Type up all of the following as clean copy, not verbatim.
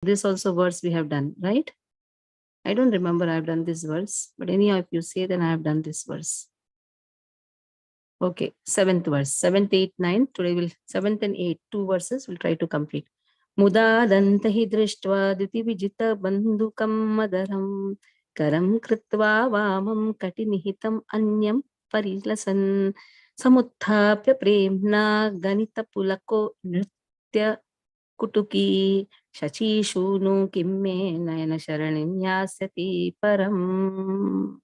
This also verse we have done, right? I don't remember I have done this verse, but anyhow, if you say, then I have done this verse. Okay, 7th verse, 7th, 8th, 9th. Today we'll 7th and 8th, 2 verses we'll try to complete. Muda dantahi drishtva diti vijita bandhukam madaram karam kritva vamam kati nihitam anyam parilasan samuthapya premna ganita pulako nritya kutuki shachishunu kimme nayana sharaninyasati param.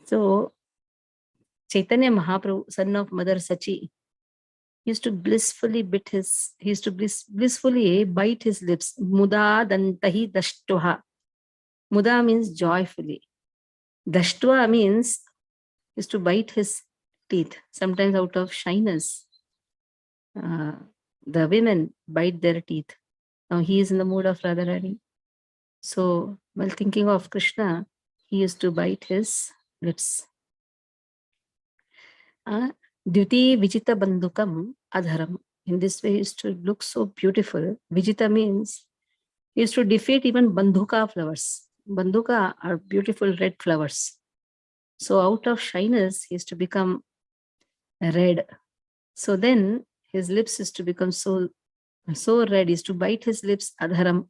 So Chaitanya Mahaprabhu, son of Mother Sachi, used to blissfully bite his lips. Muda dantahi dashtuha. Muda means joyfully. Dashtva means used to bite his teeth, sometimes out of shyness. The women bite their teeth. Now he is in the mood of Radharani. So while thinking of Krishna, he used to bite his lips. Duti Vijita Bandukam Adharam. In this way, he used to look so beautiful. Vijita means he used to defeat even Bandhuka flowers. Bandhuka are beautiful red flowers. So out of shyness, he used to become red. So then his lips used to become so red, he used to bite his lips, Adharam.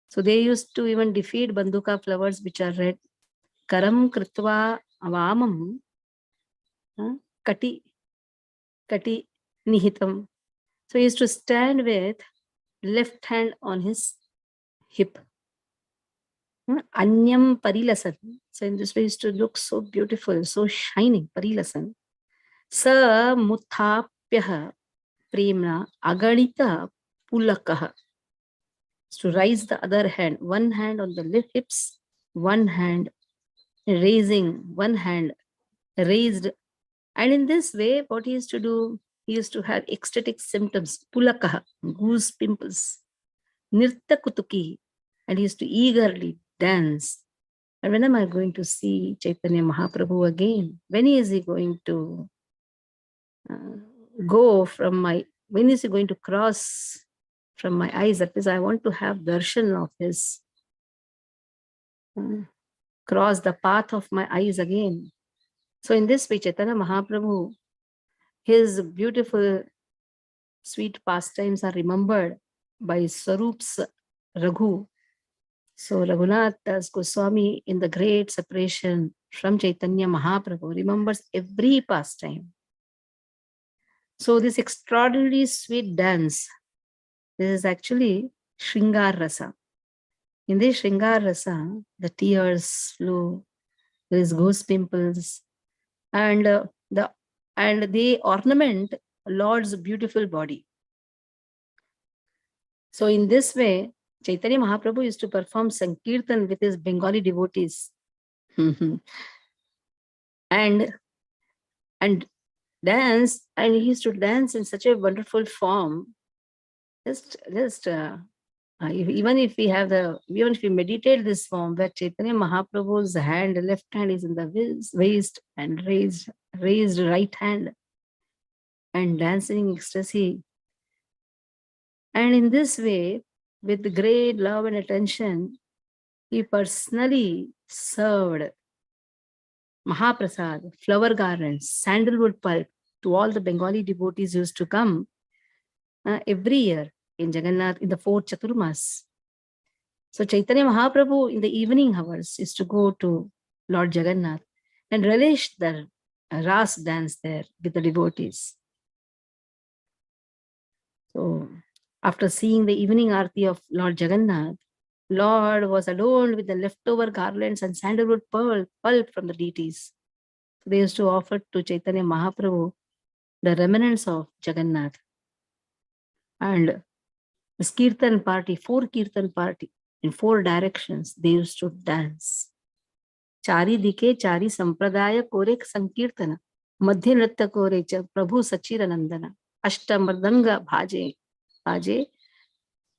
So they used to even defeat Bandhuka flowers which are red. Karam Kritva Avamam Kati Nihitam. So he used to stand with left hand on his hip. Anyam Parilasan. So in this way he used to look so beautiful, so shining. Parilasan. Sa Muthapyaha Premna Aganita Pulakaha. To raise the other hand, one hand on the hips, one hand raised. And in this way, what he used to do, he used to have ecstatic symptoms, pulakaha, goose pimples, nirta kutuki, and he used to eagerly dance. And when am I going to see Chaitanya Mahaprabhu again? When is he going to when is he going to cross from my eyes? That is, I want to have darshan of his, cross the path of my eyes again. So in this way, Chaitanya Mahaprabhu, his beautiful, sweet pastimes are remembered by Swaroop's Raghu. So Raghunath Das Goswami, in the great separation from Chaitanya Mahaprabhu, remembers every pastime. So this extraordinarily sweet dance, this is actually Shringar Rasa. In this Shringar Rasa, the tears flow, there is goose pimples, and they ornament Lord's beautiful body. So in this way, Chaitanya Mahaprabhu used to perform Sankirtan with his Bengali devotees. and dance, and he used to dance in such a wonderful form. Even if we meditate this form, where Chaitanya Mahaprabhu's left hand is in the waist, and raised right hand, and dancing in ecstasy. And in this way, with great love and attention, he personally served Mahaprasad, flower garlands, sandalwood pulp to all the Bengali devotees who used to come every year in Jagannath in the 4th Chaturmas. So Chaitanya Mahaprabhu in the evening hours used to go to Lord Jagannath and relish the Ras dance there with the devotees. So after seeing the evening arati of Lord Jagannath, Lord was adorned with the leftover garlands and sandalwood pulp from the deities. So they used to offer to Chaitanya Mahaprabhu the remnants of Jagannath. And this Kirtan party, 4 Kirtan party, in 4 directions, they used to dance. Chari dike chari sampradaya korek sankirtana. Madhya nritya kore cha Prabhu Sachira Nandana. Ashta mardanga bhaje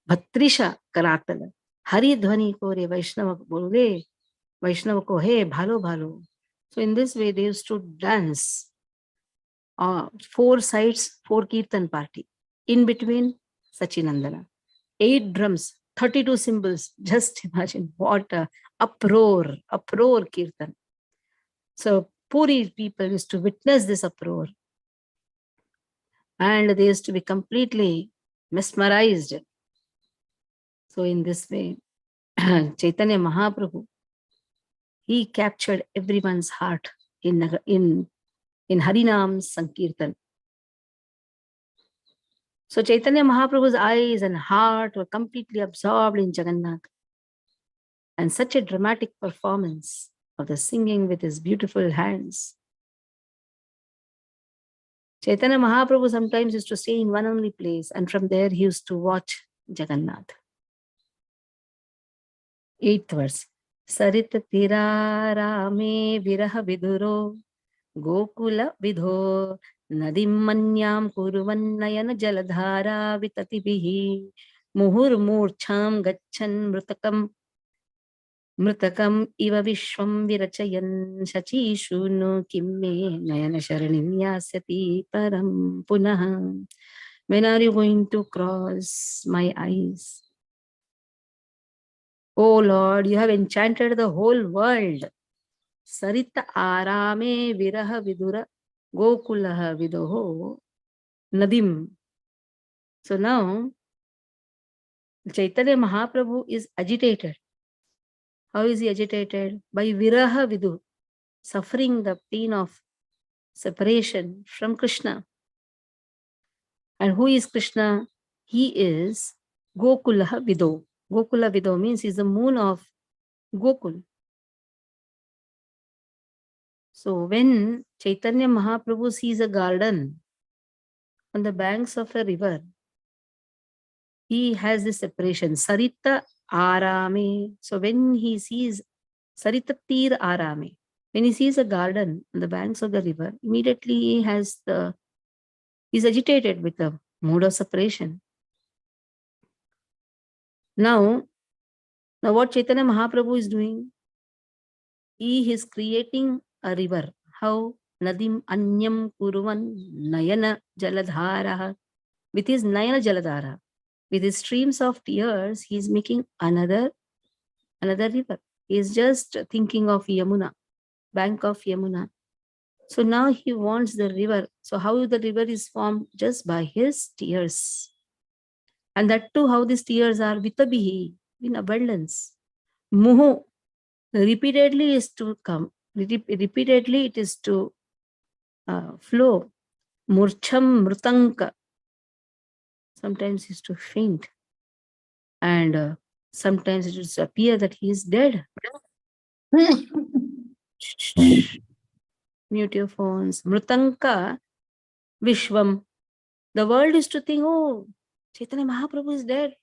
bhatrisha karatala. Hari dhvani kore Vaishnava bole. Vaishnava ko he bhalo bhalo. So in this way, they used to dance. 4 sides, 4 Kirtan party. In between, Sachinandana. 8 drums, 32 cymbals. Just imagine what a uproar kirtan. So Puri people used to witness this uproar. And they used to be completely mesmerized. So in this way, Chaitanya Mahaprabhu, he captured everyone's heart in Harinam Sankirtan. So Chaitanya Mahaprabhu's eyes and heart were completely absorbed in Jagannath. And such a dramatic performance of the singing with his beautiful hands. Chaitanya Mahaprabhu sometimes used to stay in one only place, and from there he used to watch Jagannath. 8th verse. Sarit tirarame viraha viduro gokula vidho nadim manyam kuruvannayana jaladhara vitatibihi muhur murcham gachan mrutakam iva vishwam virachayan shachishunu kimme nayana sharanim yasyati param punah. When are you going to cross my eyes? Oh Lord, you have enchanted the whole world. Sarita arame viraha vidura gokulaha vidoho nadim. So now, Chaitanya Mahaprabhu is agitated. How is he agitated? By viraha vidu, suffering the pain of separation from Krishna. And who is Krishna? He is Gokulaha Vido. Gokula Vido means he is the moon of Gokul. So when Chaitanya Mahaprabhu sees a garden on the banks of a river, he has this separation, Sarita Arame. So when he sees Sarita Tir Arame, when he sees a garden on the banks of the river, immediately he is agitated with the mood of separation. Now what Chaitanya Mahaprabhu is doing, he is creating a river. How? Nadim Anyam Kuruvan Nayana Jaladhara. With his Nayana Jaladhara, with his streams of tears, he is making another river. He is just thinking of Yamuna, bank of Yamuna. So now he wants the river. So how the river is formed? Just by his tears. And that too, how these tears are vitabihi, in abundance. Muhu, repeatedly is to come. Repeatedly it is to flow. Murcham mrutanka. Sometimes is to faint. And sometimes it will appear that he is dead. Mute your phones. Mrutanka Vishwam. The world is to think, oh, Chaitanya Mahaprabhu is dead.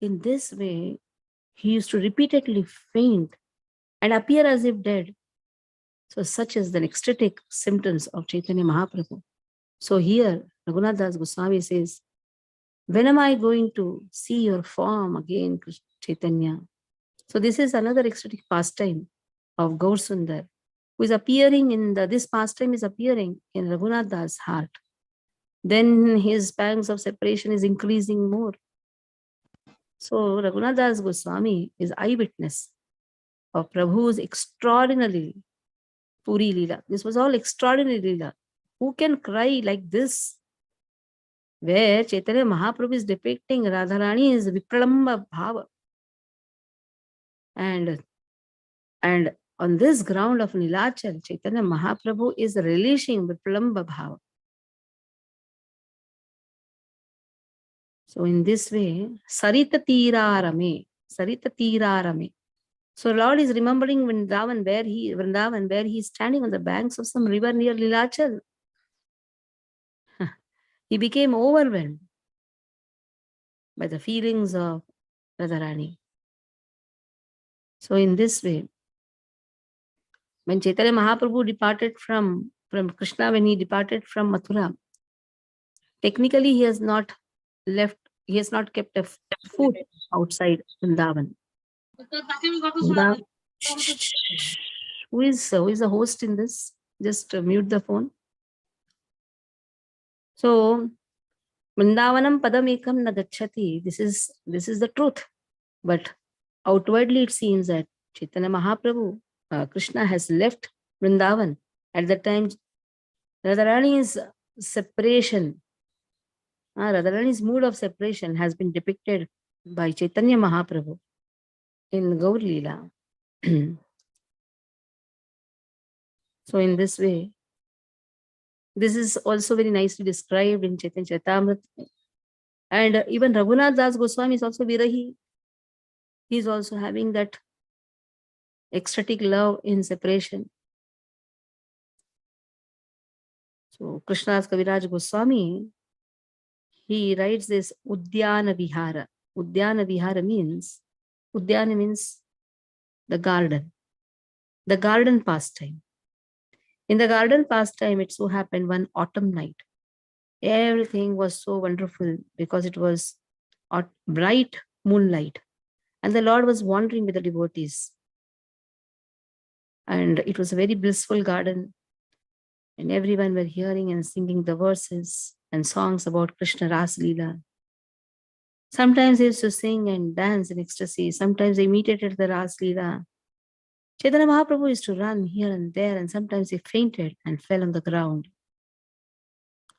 In this way, he used to repeatedly faint and appear as if dead. So such is the ecstatic symptoms of Chaitanya Mahaprabhu. So here, Raghunath Das Goswami says, when am I going to see your form again, Chaitanya? So this is another ecstatic pastime of Gaur Sundar, who is appearing this pastime is appearing in Raghunath Das' heart. Then his pangs of separation is increasing more. So Raghunath Das Goswami is eyewitness of Prabhu's extraordinary Puri Leela. This was all extraordinary Leela. Who can cry like this? Where Chaitanya Mahaprabhu is depicting Radharani's Vipralamba Bhava. And on this ground of Nilachal, Chaitanya Mahaprabhu is relishing Vipralamba Bhava. So in this way, Sarita Tirarame. So Lord is remembering Vrindavan where he is standing on the banks of some river near Nilachal. He became overwhelmed by the feelings of Radharani. So in this way, when Chaitanya Mahaprabhu departed from Krishna, when he departed from Mathura, technically he has not kept a foot outside Vrindavan. Who is the host in this? Just mute the phone. So Vrindavanam padamekam na gacchati. This is the truth. But outwardly it seems that Chaitanya Mahaprabhu, Krishna has left Vrindavan. At that time, Radharani's separation, Radharani's mood of separation has been depicted by Chaitanya Mahaprabhu in Gaur Leela. So in this way, this is also very nicely described in Chaitanya Charitamrita. And even Raghunath Das Goswami is also Virahi. He is also having that ecstatic love in separation. So Krishnadas Kaviraj Goswami, he writes this Udyana Vihara. Udyana Vihara means, Udyana means the garden pastime. In the garden pastime, it so happened one autumn night. Everything was so wonderful because it was bright moonlight. And the Lord was wandering with the devotees. And it was a very blissful garden. And everyone were hearing and singing the verses and songs about Krishna Ras Leela. Sometimes they used to sing and dance in ecstasy. Sometimes they imitated the Ras Leela. Chaitanya Mahaprabhu used to run here and there, and sometimes he fainted and fell on the ground.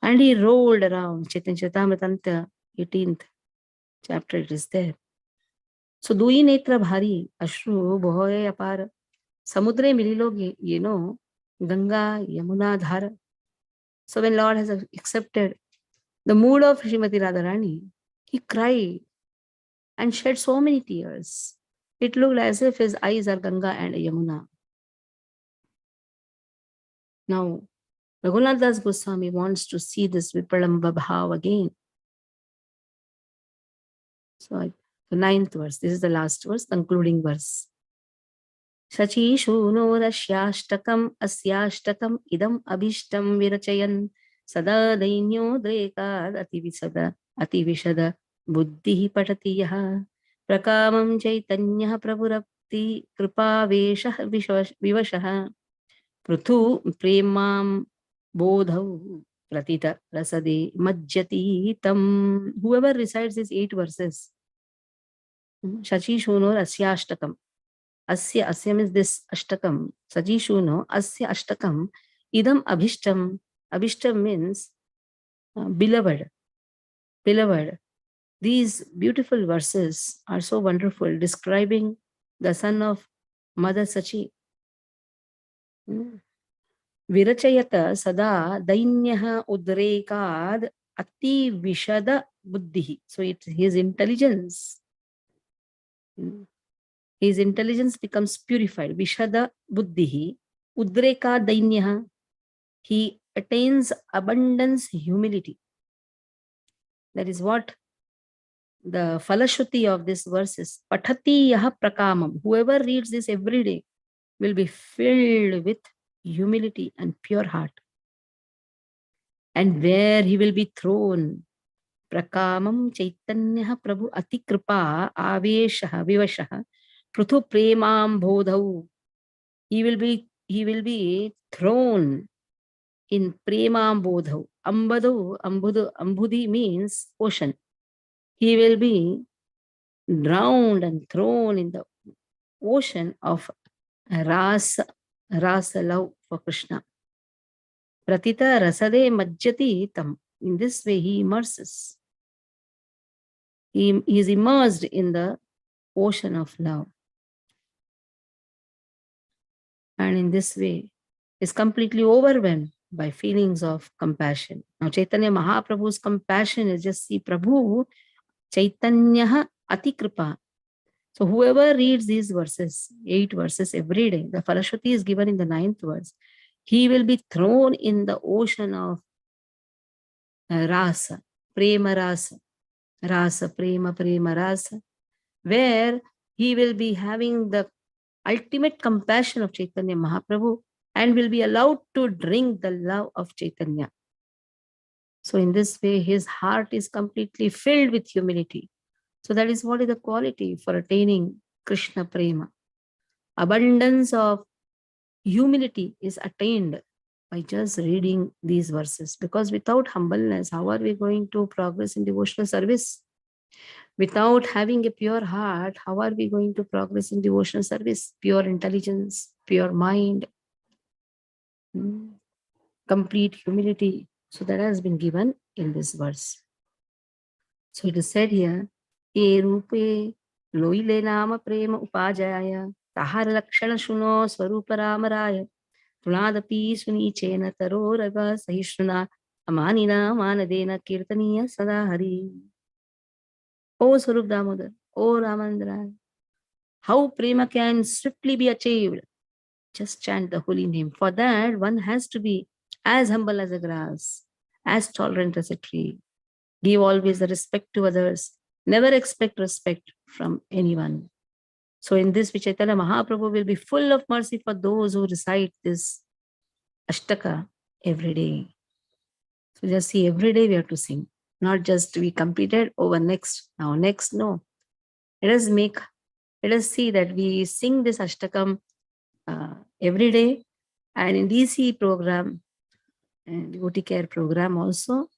And he rolled around. Chaitanya Charitamrita, 18th chapter, it is there. So, Dui Netra Bhari, Ashru, Bohoye Apar, Samudre Mililogi, Ganga, Yamuna Dhara. So, when Lord has accepted the mood of Srimati Radharani, he cried and shed so many tears. It looked as if his eyes are Ganga and Yamuna. Now, Raghunath Das Goswami wants to see this Vipralamba Bhav again. So, the 9th verse, this is the last verse, concluding verse. Shachishunorashyashtakam asyashtakam idam abhishtam virachayan sada dainyodrekad ativishada buddhi patati yaha prakamam chaitanyah prabhurapti kripaveshah vivashah prithu premam bodhau pratita rasade majjati tam. Whoever recites these 8 verses, Shachishunor asyashtakam. Asya means this ashtakam. Sajishuno asya ashtakam idam abhishtam. Abhishtam means beloved. Beloved. These beautiful verses are so wonderful, describing the son of Mother Sachi. Virachayata sada dainyaha udrekad ati vishada buddhi. So it's his intelligence. His intelligence becomes purified. Vishada buddhihi, udreka dainyaha. He attains abundance humility. That is what the falashruti of this verse is. Pathati yaha prakamam. Whoever reads this every day will be filled with humility and pure heart. And where he will be thrown, prakamam chaitanya prabhu atikripa aveshah vivashah pruthu premam bodhau. He will be thrown in premam bodhau. Ambudhi means ocean. He will be drowned and thrown in the ocean of rasa love for Krishna. Pratita rasade majjati tam. In this way he immerses. He is immersed in the ocean of love. And in this way is completely overwhelmed by feelings of compassion. Now Chaitanya Mahaprabhu's compassion is just see Prabhu Chaitanya Atikripa. So whoever reads these verses, 8 verses every day, the Falashruti is given in the 9th verse, he will be thrown in the ocean of rasa, prema rasa, prema rasa, where he will be having the ultimate compassion of Chaitanya Mahaprabhu and will be allowed to drink the love of Chaitanya. So in this way, his heart is completely filled with humility. So that is what is the quality for attaining Krishna Prema. Abundance of humility is attained by just reading these verses. Because without humbleness, how are we going to progress in devotional service? Without having a pure heart, how are we going to progress in devotional service? Pure intelligence, pure mind, complete humility. So that has been given in this verse. So it is said here, E rupe loile nama prema upajaya tahar lakshana shuno swarupa ramaraya tunadapi sunichena taroraga sahishnuna amanina manadena kirtaniya sada hari. O Swarup Damodar, O Ramandra, how prema can swiftly be achieved? Just chant the holy name. For that, one has to be as humble as a grass, as tolerant as a tree. Give always the respect to others. Never expect respect from anyone. So in this, Chaitanya Mahaprabhu will be full of mercy for those who recite this Ashtaka every day. So just see, every day we have to sing. Not just we completed over next, now next, no. Let us see that we sing this Ashtakam every day, and in DC program and devotee care program also,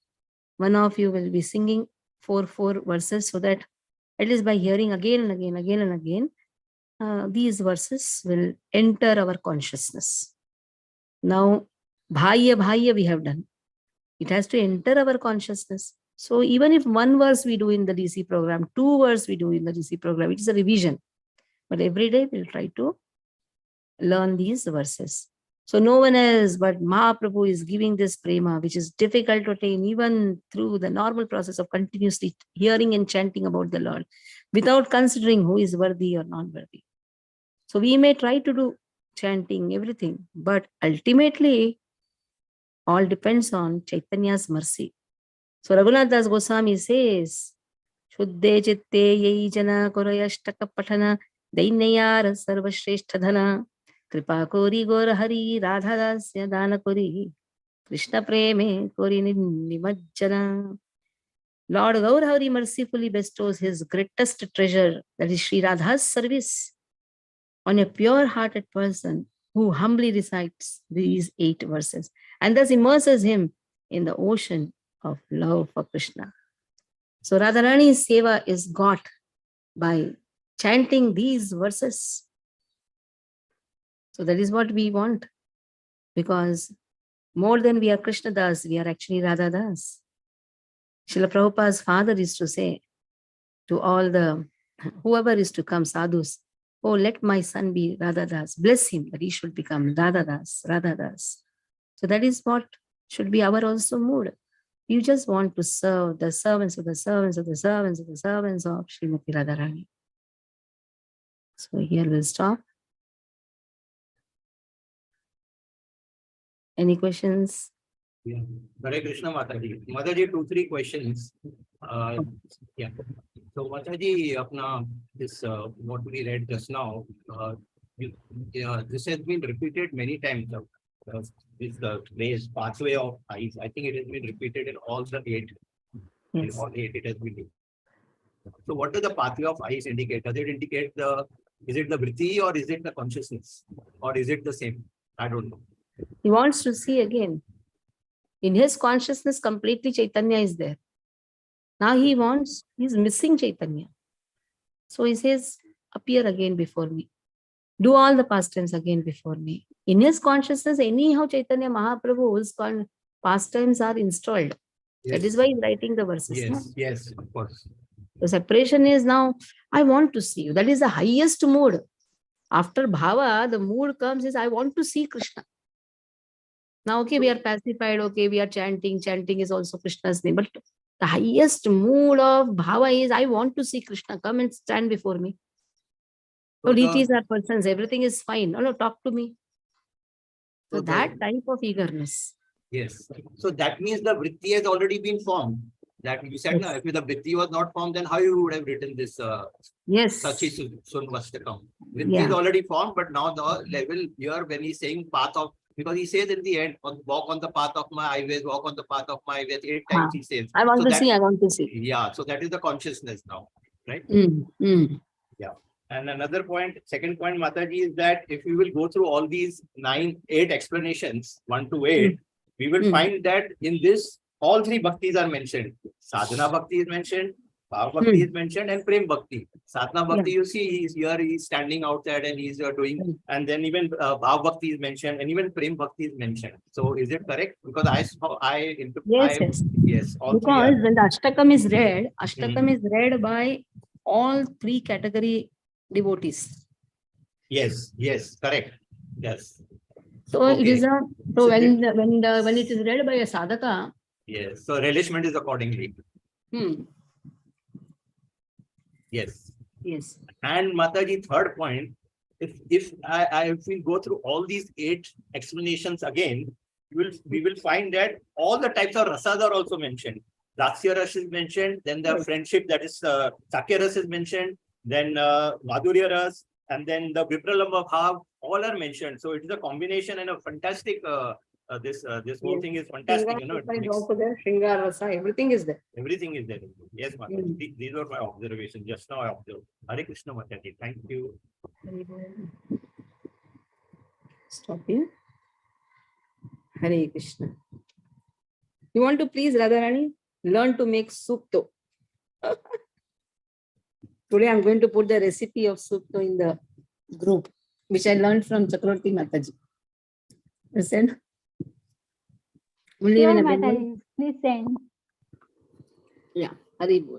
one of you will be singing four verses, so that at least by hearing again and again, these verses will enter our consciousness. Now, Bhaya we have done. It has to enter our consciousness. So even if one verse we do in the DC program, 2 verses we do in the DC program, it is a revision. But every day we'll try to learn these verses. So no one else but Mahaprabhu is giving this prema, which is difficult to attain even through the normal process of continuously hearing and chanting about the Lord, without considering who is worthy or not worthy. So we may try to do chanting, everything, but ultimately all depends on Chaitanya's mercy. So Raghunath Das Goswami says, Shuddhe chitte yei jana korayashtaka patana dainayar sarva shrestha dhana kripa kori gor hari radha dasya dana kori Krishna preme kori nimajjana. Lord Gaurahari mercifully bestows his greatest treasure, that is Sri Radha's service, on a pure-hearted person who humbly recites these 8 verses and thus immerses him in the ocean of love for Krishna. So Radharani's seva is got by chanting these verses. So that is what we want, because more than we are Krishna Das, we are actually Radha Das. Srila Prabhupada's father used to say to all the, whoever is to come, sadhus, oh, let my son be Radha Das. Bless him that he should become Radha Das, Radha Das. So that is what should be our also mood. You just want to serve the servants of the servants of the servants of the servants of Srimati Radharani. So here we'll stop. Any questions? Yeah. Hare Krishna Mataji. Mataji, 2-3 questions. Yeah. So Mataji, apna this what we read just now, this has been repeated many times. This the phrase pathway of eyes. I think it has been repeated in all the 8. Yes. In all 8 it has been. So what does the pathway of eyes indicate? Does it indicate is it the vritti or is it the consciousness? Or is it the same? I don't know. He wants to see again. In his consciousness, completely Chaitanya is there. Now he's missing Chaitanya. So he says, appear again before me. Do all the pastimes again before me. In his consciousness, anyhow Chaitanya Mahaprabhu's pastimes are installed. Yes. That is why he's writing the verses. Yes, no? Yes, of course. The separation is now, I want to see you. That is the highest mood. After bhava, the mood comes is, I want to see Krishna. Now, okay, we are pacified, okay, we are chanting. Chanting is also Krishna's name. But the highest mood of bhava is, I want to see Krishna. Come and stand before me. So deities are persons. Everything is fine. No, talk to me. So that type of eagerness. Yes. So that means the vritti has already been formed. That you said, yes. No, if the vritti was not formed, then how you would have written this yes. Sachi Sunvastakam. Vritti is already formed, but now the level here when he's saying path of, because he says in the end, walk on the path of my highways, walk on the path of my highways, 8 times he says. I want to see, I want to see. Yeah, so that is the consciousness now, right? Yeah. And another point, second point, Mataji, is that if we will go through all these 8 explanations, 1 to 8, we will find that in this, all 3 bhaktis are mentioned. Sadhana bhakti is mentioned, Bhav bhakti is mentioned, and Prem bhakti. Sadhana bhakti, you see, he's here, he's standing outside and he's doing, and then even Bhav bhakti is mentioned, and even Prem bhakti is mentioned. So is it correct? Because Yes. yes, all 3 Because are. when the Ashtakam is read, Ashtakam is read by all 3 category devotees. Yes, correct. Yes. So it Okay. is a so when it is read by a sadhaka. Yes. So relishment is accordingly. Yes. Yes. And Mataji, third point, if we go through all these 8 explanations again, we will find that all the types of rasas are also mentioned. Dasya ras is mentioned, then the friendship, that is Sakya ras is mentioned, then Madhurya ras, and then the Vipralamba bhav, all are mentioned. So it is a combination and a fantastic this whole thing is fantastic, you know. Shringar rasa, everything is there. Everything is there. Yes, Mataji. These were my observations. Just now I observed. Hare Krishna, Mataji. Thank you. Stop here. Hare Krishna. You want to please, Radharani, learn to make supto. Today I'm going to put the recipe of supto in the group, which I learned from Chakravarti Mataji. Listen. Only Sure, when Mataji. Please send. Yeah, Hari Bol.